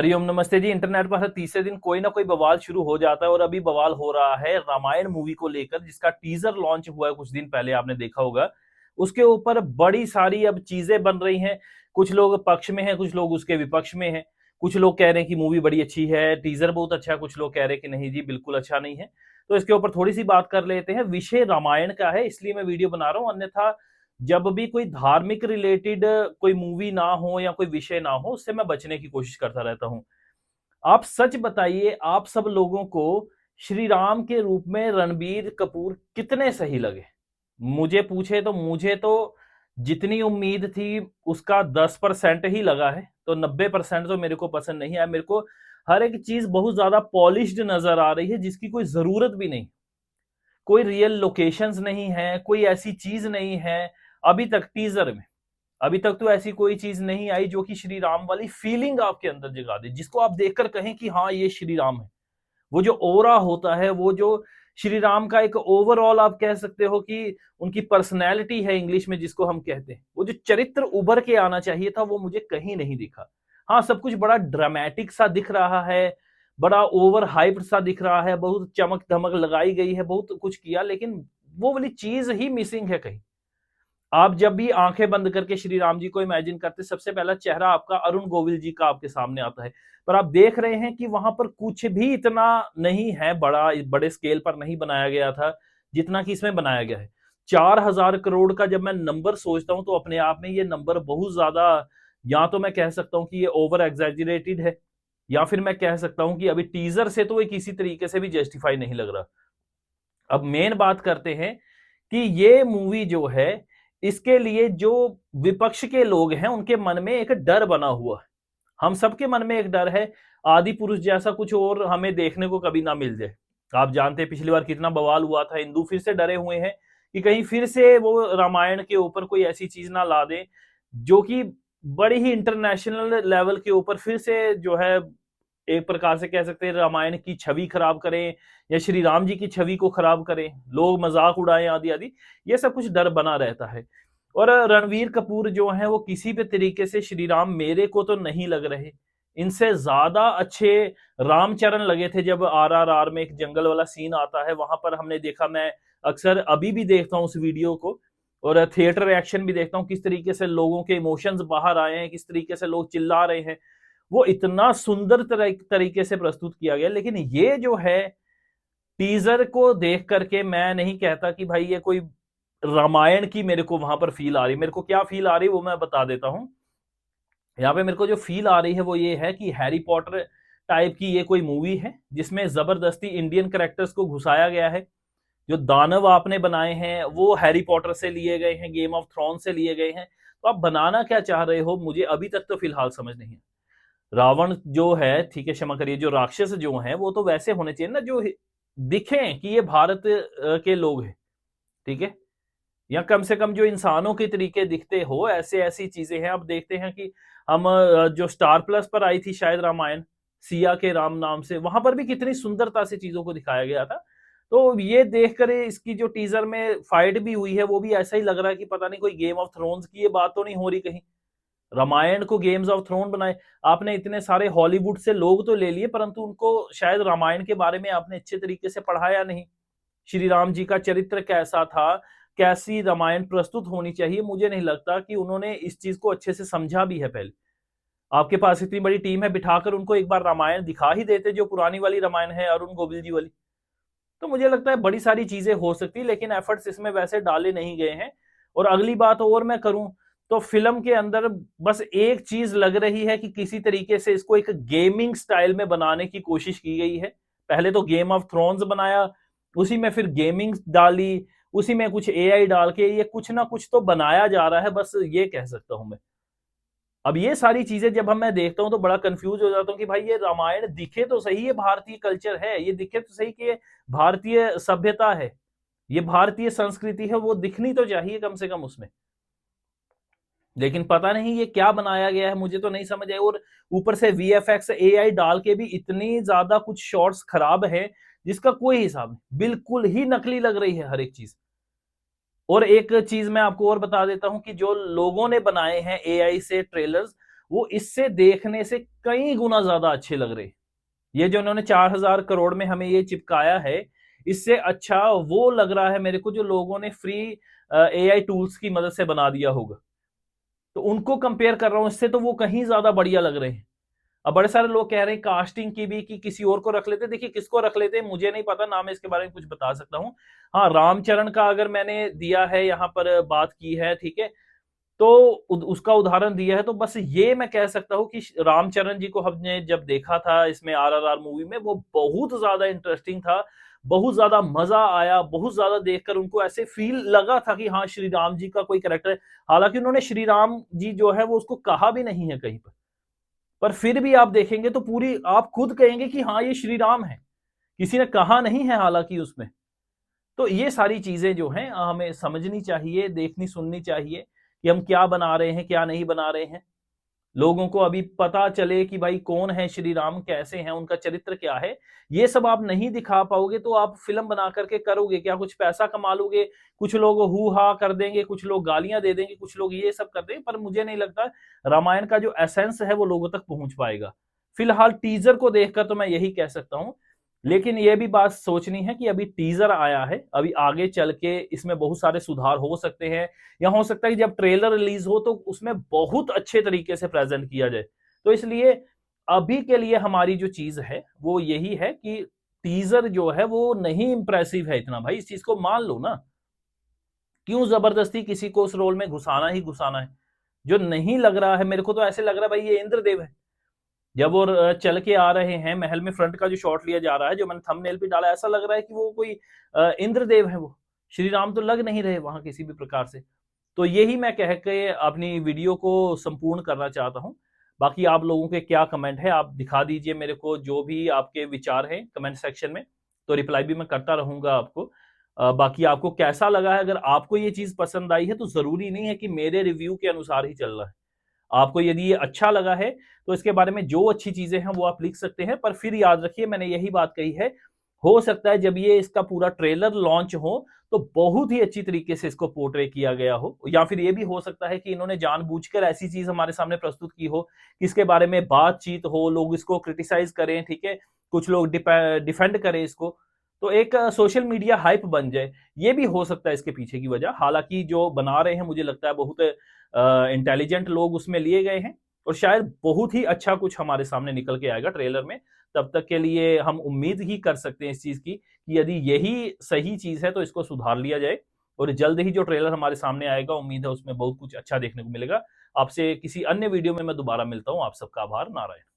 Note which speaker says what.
Speaker 1: हरिओम नमस्ते जी। इंटरनेट पर हर तीसरे दिन कोई ना कोई बवाल शुरू हो जाता है और अभी बवाल हो रहा है रामायण मूवी को लेकर, जिसका टीजर लॉन्च हुआ है कुछ दिन पहले, आपने देखा होगा। उसके ऊपर बड़ी सारी अब चीजें बन रही हैं। कुछ लोग पक्ष में हैं, कुछ लोग उसके विपक्ष में हैं। कुछ लोग कह रहे हैं कि मूवी बड़ी अच्छी है, टीजर बहुत अच्छा है, कुछ लोग कह रहे हैं कि नहीं जी बिल्कुल अच्छा नहीं है। तो इसके ऊपर थोड़ी सी बात कर लेते हैं। विषय रामायण का है इसलिए मैं वीडियो बना रहा हूं, अन्यथा जब भी कोई धार्मिक रिलेटेड कोई मूवी ना हो या कोई विषय ना हो, उससे मैं बचने की कोशिश करता रहता हूं। आप सच बताइए, आप सब लोगों को श्री राम के रूप में रणबीर कपूर कितने सही लगे? मुझे पूछे तो मुझे तो जितनी उम्मीद थी उसका 10% ही लगा है, तो 90% तो मेरे को पसंद नहीं आया। मेरे को हर एक चीज बहुत ज्यादा पॉलिश्ड नजर आ रही है, जिसकी कोई जरूरत भी नहीं। कोई रियल लोकेशंस नहीं है, कोई ऐसी चीज नहीं है अभी तक टीजर में। अभी तक तो ऐसी कोई चीज नहीं आई जो कि श्री राम वाली फीलिंग आपके अंदर जगा दे, जिसको आप देखकर कहें कि हाँ ये श्री राम है। वो जो ओरा होता है, वो जो श्री राम का एक ओवरऑल आप कह सकते हो कि उनकी पर्सनैलिटी है इंग्लिश में जिसको हम कहते हैं, वो जो चरित्र उभर के आना चाहिए था वो मुझे कहीं नहीं दिखा। हाँ, सब कुछ बड़ा ड्रामेटिक सा दिख रहा है, बड़ा ओवर हाइप्ड सा दिख रहा है, बहुत चमक धमक लगाई गई है, बहुत कुछ किया, लेकिन वो वाली चीज ही मिसिंग है कहीं। आप जब भी आंखें बंद करके श्री राम जी को इमेजिन करते, सबसे पहला चेहरा आपका अरुण गोविल जी का आपके सामने आता है। पर आप देख रहे हैं कि वहां पर कुछ भी इतना नहीं है, बड़े स्केल पर नहीं बनाया गया था जितना कि इसमें बनाया गया है। 4,000 करोड़ का जब मैं नंबर सोचता हूं तो अपने आप में ये नंबर बहुत ज्यादा, या तो मैं कह सकता हूं कि ये ओवर एग्जैजरेटेड है, या फिर मैं कह सकता हूं कि अभी टीजर से तो ये किसी तरीके से भी जस्टिफाई नहीं लग रहा। अब मेन बात करते हैं कि ये मूवी जो है, इसके लिए जो विपक्ष के लोग हैं उनके मन में एक डर बना हुआ है। हम सबके मन में एक डर है, आदि पुरुष जैसा कुछ और हमें देखने को कभी ना मिल जाए। आप जानते हैं पिछली बार कितना बवाल हुआ था, हिंदू फिर से डरे हुए हैं कि कहीं फिर से वो रामायण के ऊपर कोई ऐसी चीज ना ला दें जो कि बड़ी ही इंटरनेशनल लेवल के ऊपर फिर से जो है, एक प्रकार से कह सकते हैं रामायण की छवि खराब करें या श्री राम जी की छवि को खराब करें, लोग मजाक उड़ाएं आदि आदि। ये सब कुछ डर बना रहता है। और रणवीर कपूर जो है वो किसी भी तरीके से श्री राम मेरे को तो नहीं लग रहे। इनसे ज्यादा अच्छे रामचरण लगे थे जब RRR में एक जंगल वाला सीन आता है, वहां पर हमने देखा, मैं अक्सर अभी भी देखता हूँ उस वीडियो को और थिएटर रिएक्शन भी देखता हूँ, किस तरीके से लोगों के इमोशंस बाहर आए हैं, किस तरीके से लोग चिल्ला रहे हैं। वो इतना सुंदर तरीके से प्रस्तुत किया गया। लेकिन ये जो है, टीजर को देख करके मैं नहीं कहता कि भाई ये कोई रामायण की मेरे को वहां पर फील आ रही। मेरे को क्या फील आ रही है वो मैं बता देता हूं। यहाँ पे मेरे को जो फील आ रही है वो ये है कि हैरी पॉटर टाइप की ये कोई मूवी है जिसमें जबरदस्ती इंडियन कैरेक्टर्स को घुसाया गया है। जो दानव आपने बनाए हैं वो हैरी पॉटर से लिए गए हैं, गेम ऑफ थ्रोन से लिए गए हैं। तो आप बनाना क्या चाह रहे हो, मुझे अभी तक तो फिलहाल समझ नहीं है। रावण जो है, ठीक है क्षमा करिए, जो राक्षस जो हैं वो तो वैसे होने चाहिए ना जो दिखें कि ये भारत के लोग हैं, ठीक है, या कम से कम जो इंसानों के तरीके दिखते हो, ऐसे ऐसी चीजें हैं। अब देखते हैं कि हम जो स्टार प्लस पर आई थी शायद रामायण, सिया के राम नाम से, वहां पर भी कितनी सुंदरता से चीजों को दिखाया गया था। तो ये देखकर इसकी जो टीजर में फाइट भी हुई है वो भी ऐसा ही लग रहा है कि पता नहीं कोई गेम ऑफ थ्रोन्स की ये बात तो नहीं हो रही कहीं। रामायण को गेम्स ऑफ थ्रोन बनाए, आपने इतने सारे हॉलीवुड से लोग तो ले लिए परंतु उनको शायद रामायण के बारे में आपने अच्छे तरीके से पढ़ाया नहीं। श्री राम जी का चरित्र कैसा था, कैसी रामायण प्रस्तुत होनी चाहिए, मुझे नहीं लगता कि उन्होंने इस चीज को अच्छे से समझा भी है। पहले आपके पास इतनी बड़ी टीम है, बिठाकर उनको एक बार रामायण दिखा ही देते जो पुरानी वाली रामायण है अरुण गोविल जी वाली। तो मुझे लगता है बड़ी सारी चीजें हो सकती, लेकिन एफर्ट्स इसमें वैसे डाले नहीं गए हैं। और अगली बात और मैं करूं तो फिल्म के अंदर बस एक चीज लग रही है कि किसी तरीके से इसको एक गेमिंग स्टाइल में बनाने की कोशिश की गई है। पहले तो गेम ऑफ थ्रोन्स बनाया, उसी में फिर गेमिंग डाली, उसी में कुछ एआई डाल के ये कुछ ना कुछ तो बनाया जा रहा है, बस ये कह सकता हूं मैं। अब ये सारी चीजें जब हम मैं देखता हूं तो बड़ा कंफ्यूज हो जाता हूं कि भाई ये रामायण दिखे तो सही ये भारतीय कल्चर है, ये दिखे तो सही कि ये भारतीय सभ्यता है, ये भारतीय संस्कृति है, वो दिखनी तो चाहिए कम से कम उसमें। लेकिन पता नहीं ये क्या बनाया गया है, मुझे तो नहीं समझ आया। और ऊपर से VFX एआई डाल के भी इतनी ज्यादा कुछ शॉट्स खराब है जिसका कोई हिसाब नहीं, बिल्कुल ही नकली लग रही है हर एक चीज। और एक चीज मैं आपको और बता देता हूं कि जो लोगों ने बनाए हैं एआई से ट्रेलर्स, वो इससे देखने से कई गुना ज्यादा अच्छे लग रहे। ये जो उन्होंने 4,000 करोड़ में हमें ये चिपकाया है, इससे अच्छा वो लग रहा है मेरे को जो लोगों ने फ्री एआई टूल्स की मदद से बना दिया होगा। तो उनको कंपेयर कर रहा हूं इससे, तो वो कहीं ज्यादा बढ़िया लग रहे हैं। अब बड़े सारे लोग कह रहे हैं कास्टिंग की भी कि किसी और को रख लेते। देखिए किसको रख लेते मुझे नहीं पता ना, मैं इसके बारे में कुछ बता सकता हूँ। हाँ, रामचरण का अगर मैंने दिया है यहाँ पर बात की है, ठीक है, तो उसका उदाहरण दिया है, तो बस ये मैं कह सकता हूँ कि रामचरण जी को हमने जब देखा था इसमें आरआरआर मूवी में, वो बहुत ज्यादा इंटरेस्टिंग था, बहुत ज्यादा मजा आया, बहुत ज्यादा देखकर उनको ऐसे फील लगा था कि हाँ श्री राम जी का कोई कैरेक्टर है। हालांकि उन्होंने श्री राम जी जो है वो उसको कहा भी नहीं है कहीं पर फिर भी आप देखेंगे तो पूरी आप खुद कहेंगे कि हाँ ये श्री राम है, किसी ने कहा नहीं है हालांकि उसमें। तो ये सारी चीजें जो हैं हमें समझनी चाहिए, देखनी सुननी चाहिए कि हम क्या बना रहे हैं क्या नहीं बना रहे हैं। लोगों को अभी पता चले कि भाई कौन है श्री राम, कैसे हैं, उनका चरित्र क्या है। ये सब आप नहीं दिखा पाओगे तो आप फिल्म बना करके करोगे क्या, कुछ पैसा कमा लोगे, कुछ लोग हु हा कर देंगे, कुछ लोग गालियां दे देंगे, कुछ लोग ये सब कर देंगे, पर मुझे नहीं लगता रामायण का जो एसेंस है वो लोगों तक पहुंच पाएगा। फिलहाल टीजर को देखकर तो मैं यही कह सकता हूं। लेकिन यह भी बात सोचनी है कि अभी टीजर आया है, अभी आगे चल के इसमें बहुत सारे सुधार हो सकते हैं, या हो सकता है कि जब ट्रेलर रिलीज हो तो उसमें बहुत अच्छे तरीके से प्रेजेंट किया जाए। तो इसलिए अभी के लिए हमारी जो चीज है वो यही है कि टीजर जो है वो नहीं इंप्रेसिव है इतना, भाई इस चीज को मान लो ना। क्यों जबरदस्ती किसी को उस रोल में घुसाना ही घुसाना है जो नहीं लग रहा है। मेरे को तो ऐसे लग रहा है भाई ये इंद्रदेव है। जब वो चल के आ रहे हैं महल में, फ्रंट का जो शॉट लिया जा रहा है, जो मैंने थंबनेल पे डाला, ऐसा लग रहा है कि वो कोई इंद्रदेव है। वो श्री राम तो लग नहीं रहे वहां किसी भी प्रकार से। तो यही मैं कह के अपनी वीडियो को संपूर्ण करना चाहता हूं। बाकी आप लोगों के क्या कमेंट है आप दिखा दीजिए मेरे को, जो भी आपके विचार हैं कमेंट सेक्शन में, तो रिप्लाई भी मैं करता रहूंगा आपको। बाकी आपको कैसा लगा है, अगर आपको ये चीज पसंद आई है तो जरूरी नहीं है कि मेरे रिव्यू के अनुसार ही चल रहा है। आपको यदि ये अच्छा लगा है तो इसके बारे में जो अच्छी चीजें हैं वो आप लिख सकते हैं, पर फिर याद रखिए मैंने यही बात कही है, हो सकता है जब ये इसका पूरा ट्रेलर लॉन्च हो तो बहुत ही अच्छी तरीके से इसको पोर्ट्रे किया गया हो, या फिर ये भी हो सकता है कि इन्होंने जानबूझकर ऐसी चीज हमारे सामने प्रस्तुत की हो कि इसके बारे में बातचीत हो, लोग इसको क्रिटिसाइज करें, ठीक है, कुछ लोग डिफेंड करें इसको, तो एक सोशल मीडिया हाइप बन जाए। ये भी हो सकता है इसके पीछे की वजह। हालांकि जो बना रहे हैं मुझे लगता है बहुत इंटेलिजेंट लोग उसमें लिए गए हैं, और शायद बहुत ही अच्छा कुछ हमारे सामने निकल के आएगा ट्रेलर में। तब तक के लिए हम उम्मीद ही कर सकते हैं इस चीज की कि यदि यही सही चीज है तो इसको सुधार लिया जाए, और जल्द ही जो ट्रेलर हमारे सामने आएगा उम्मीद है उसमें बहुत कुछ अच्छा देखने को मिलेगा। आपसे किसी अन्य वीडियो में मैं दोबारा मिलता हूं। आप सबका आभार। नारायण।